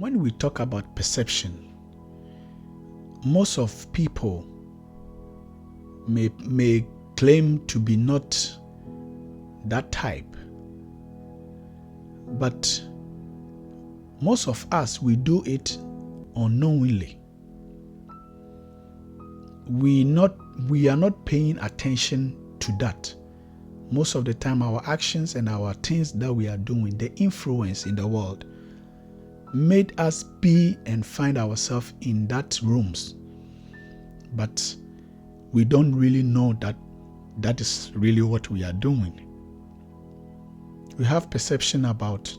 When we talk about perception, most of people may claim to be not that type, but most of us, we do it unknowingly. We are not paying attention to that. Most of the time, our actions and our things that we are doing, the influence in the world, made us be and find ourselves in that rooms. But we don't really know that that is really what we are doing. We have perception about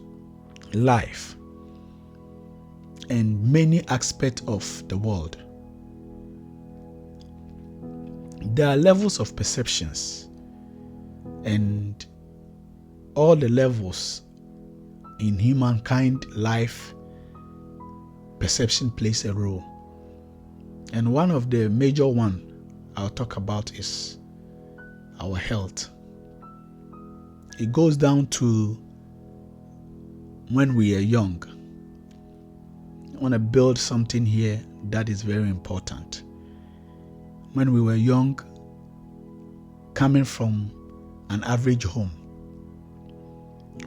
life and many aspects of the world. There are levels of perceptions, and all the levels in humankind life, perception plays a role. And one of the major one I'll talk about is our health. It goes down to when we are young. I want to build something here that is very important. When we were young, coming from an average home,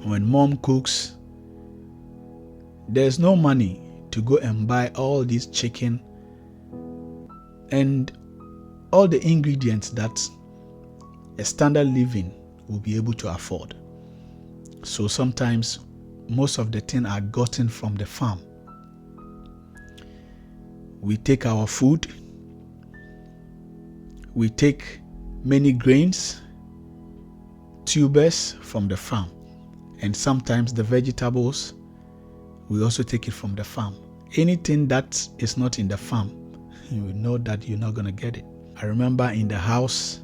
when mom cooks, there's no money to go and buy all this chicken and all the ingredients that a standard living will be able to afford. So sometimes most of the things are gotten from the farm. We take our food, we take many grains, tubers from the farm, and sometimes the vegetables, we also take it from the farm. Anything that is not in the farm, you know that you're not going to get it. I remember in the house,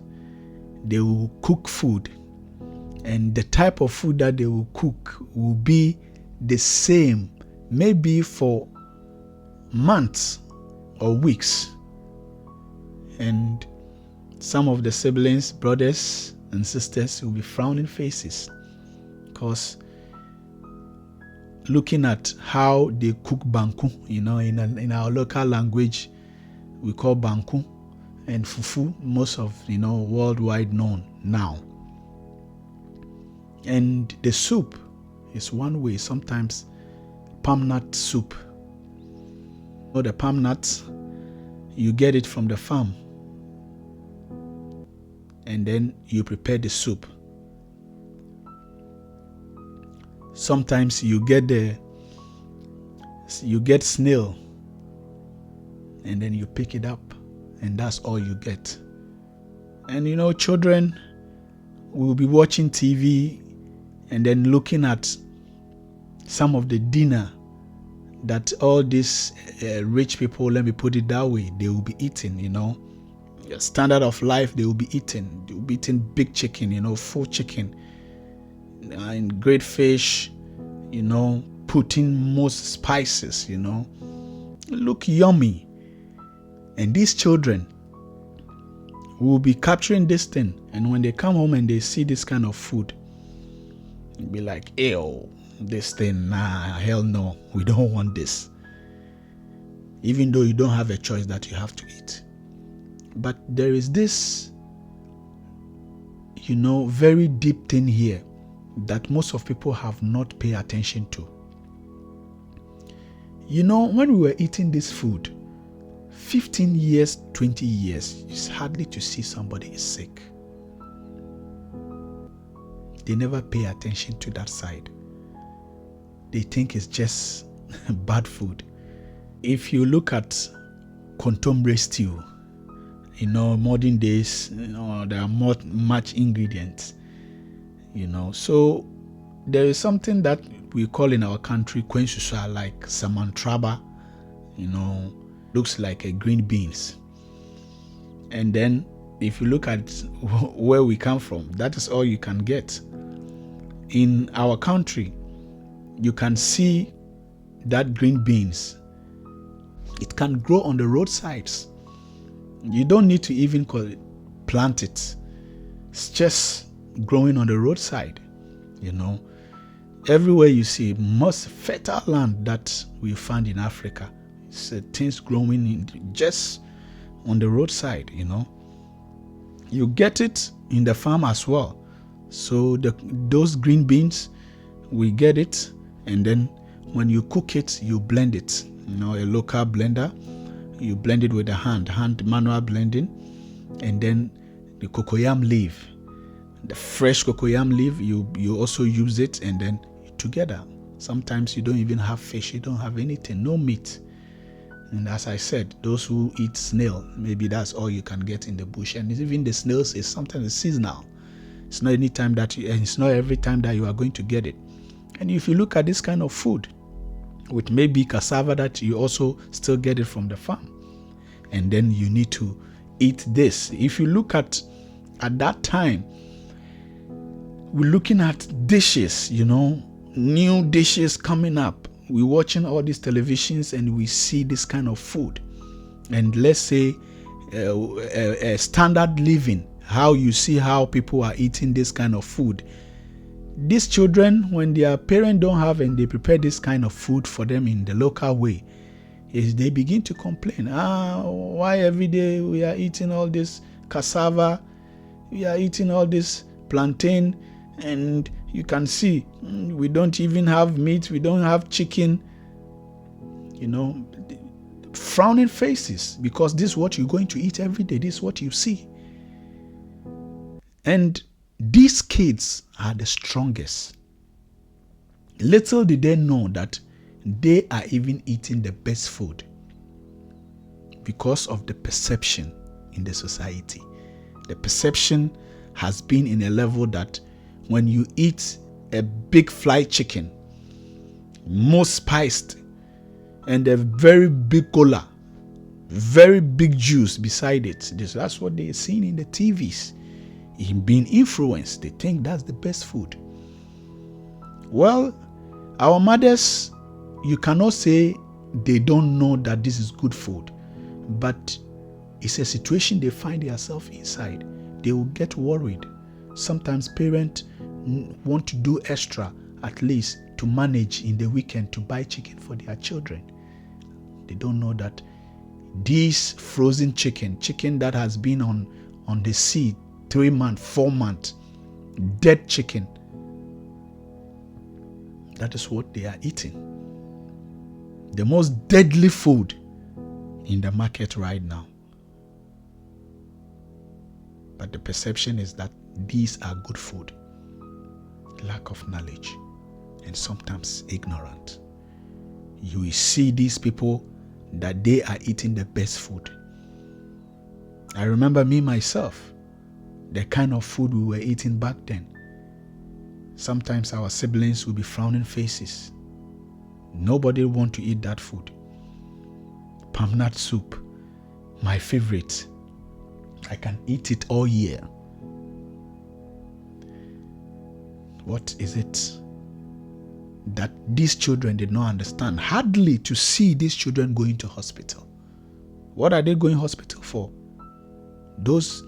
they will cook food, and the type of food that they will cook will be the same, maybe for months or weeks. And some of the siblings, brothers and sisters will be frowning faces because looking at how they cook banku, in our local language, we call banku and fufu, most of, worldwide known now. And the soup is one way, sometimes palm nut soup. The palm nuts, you get it from the farm, and then you prepare the soup. Sometimes you get snail, and then you pick it up, and that's all you get. And children will be watching TV and then looking at some of the dinner that all these rich people, let me put it that way, they will be eating, standard of life, they will be eating. They will be eating big chicken, full chicken, and great fish, putting most spices, look yummy. And these children will be capturing this thing, and when they come home and they see this kind of food, they'll be like, ew, this thing, nah, hell no, we don't want this. Even though you don't have a choice that you have to eat. But there is this, very deep thing here that most of people have not paid attention to. When we were eating this food, 15 years, 20 years, it's hardly to see somebody is sick. They never pay attention to that side. They think it's just bad food. If you look at contemporary stew, modern days, there are much ingredients, So there is something that we call in our country kwensusua, like samantraba, looks like a green beans. And then if you look at where we come from, that is all you can get. In our country, you can see that green beans. It can grow on the roadsides. You don't need to even plant it. It's just growing on the roadside, Everywhere you see, most fertile land that we find in Africa, it's things growing just on the roadside, You get it in the farm as well. So those green beans, we get it, and then when you cook it, you blend it. A local blender, you blend it with the hand manual blending, and then the cocoyam leaf, the fresh cocoyam leaf, you also use it, and then together. Sometimes you don't even have fish, you don't have anything, no meat. And as I said, those who eat snail, maybe that's all you can get in the bush. And even the snails is sometimes seasonal. It's not it's not every time that you are going to get it. And if you look at this kind of food, with maybe cassava that you also still get it from the farm, and then you need to eat this. If you look at that time, we're looking at dishes, new dishes coming up. We're watching all these televisions and we see this kind of food. And let's say a standard living, how you see how people are eating this kind of food. These children, when their parents don't have and they prepare this kind of food for them in the local way, they begin to complain. Why every day we are eating all this cassava, we are eating all this plantain, and you can see we don't even have meat, we don't have chicken, frowning faces, because this is what you're going to eat every day, this is what you see. And these kids are the strongest. Little did they know that they are even eating the best food because of the perception in the society. The perception has been in a level that when you eat a big fried chicken, most spiced, and a very big cola, very big juice beside it, that's what they're seeing in the TVs. Being influenced, they think that's the best food. Well, our mothers, you cannot say they don't know that this is good food, but it's a situation they find themselves inside. They will get worried. Sometimes parents want to do extra, at least to manage in the weekend to buy chicken for their children. They don't know that this frozen chicken that has been on the sea 3 months, 4 months, dead chicken, that is what they are eating. The most deadly food in the market right now. But the perception is that these are good food. Lack of knowledge and sometimes ignorant. You will see these people that they are eating the best food. I remember me myself, the kind of food we were eating back then. Sometimes our siblings will be frowning faces. Nobody want to eat that food. Palm nut soup, my favorite. I can eat it all year. What is it that these children did not understand? Hardly to see these children going to hospital. What are they going to hospital for? Those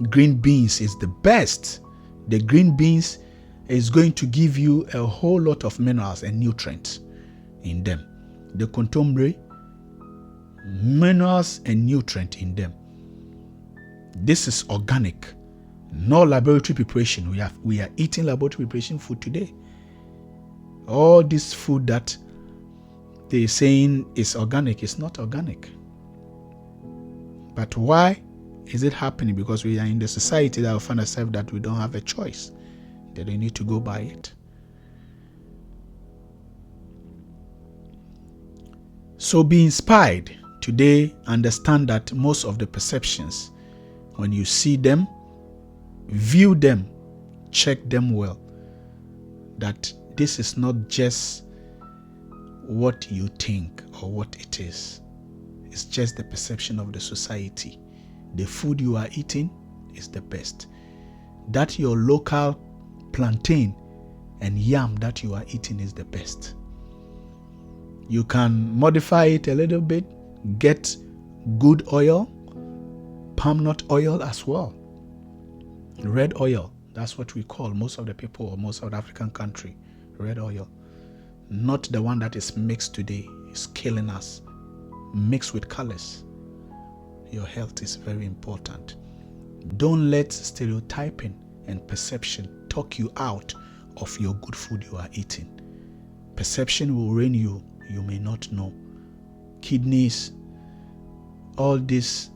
green beans is the best. The green beans is going to give you a whole lot of minerals and nutrients in them. The contemporary minerals and nutrients in them. This is organic, no laboratory preparation. We are eating laboratory preparation food today. All this food that they're saying is organic is not organic. But why is it happening? Because we are in the society that we find ourselves that we don't have a choice, that we need to go by it. So be inspired today. Understand that most of the perceptions, when you see them, view them, check them well, that this is not just what you think or what it is. It's just the perception of the society. The food you are eating is the best. That your local plantain and yam that you are eating is the best. You can modify it a little bit, get good oil, palm nut oil as well. Red oil, that's what we call most of the people or most of the African country. red oil, not the one that is mixed today. It's killing us. Mixed with colors. Your health is very important. Don't let stereotyping and perception talk you out of your good food you are eating. Perception will ruin you. You may not know. Kidneys, all these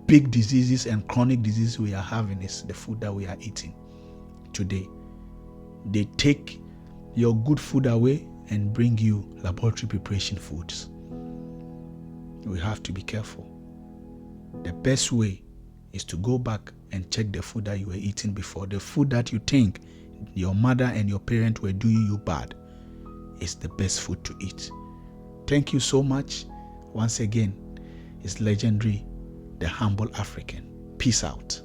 big diseases and chronic diseases we are having is the food that we are eating today. They take your good food away and bring you laboratory preparation foods. We have to be careful. The best way is to go back and check the food that you were eating before. The food that you think your mother and your parent were doing you bad is the best food to eat. Thank you so much. Once again, it's legendary, the humble African. Peace out.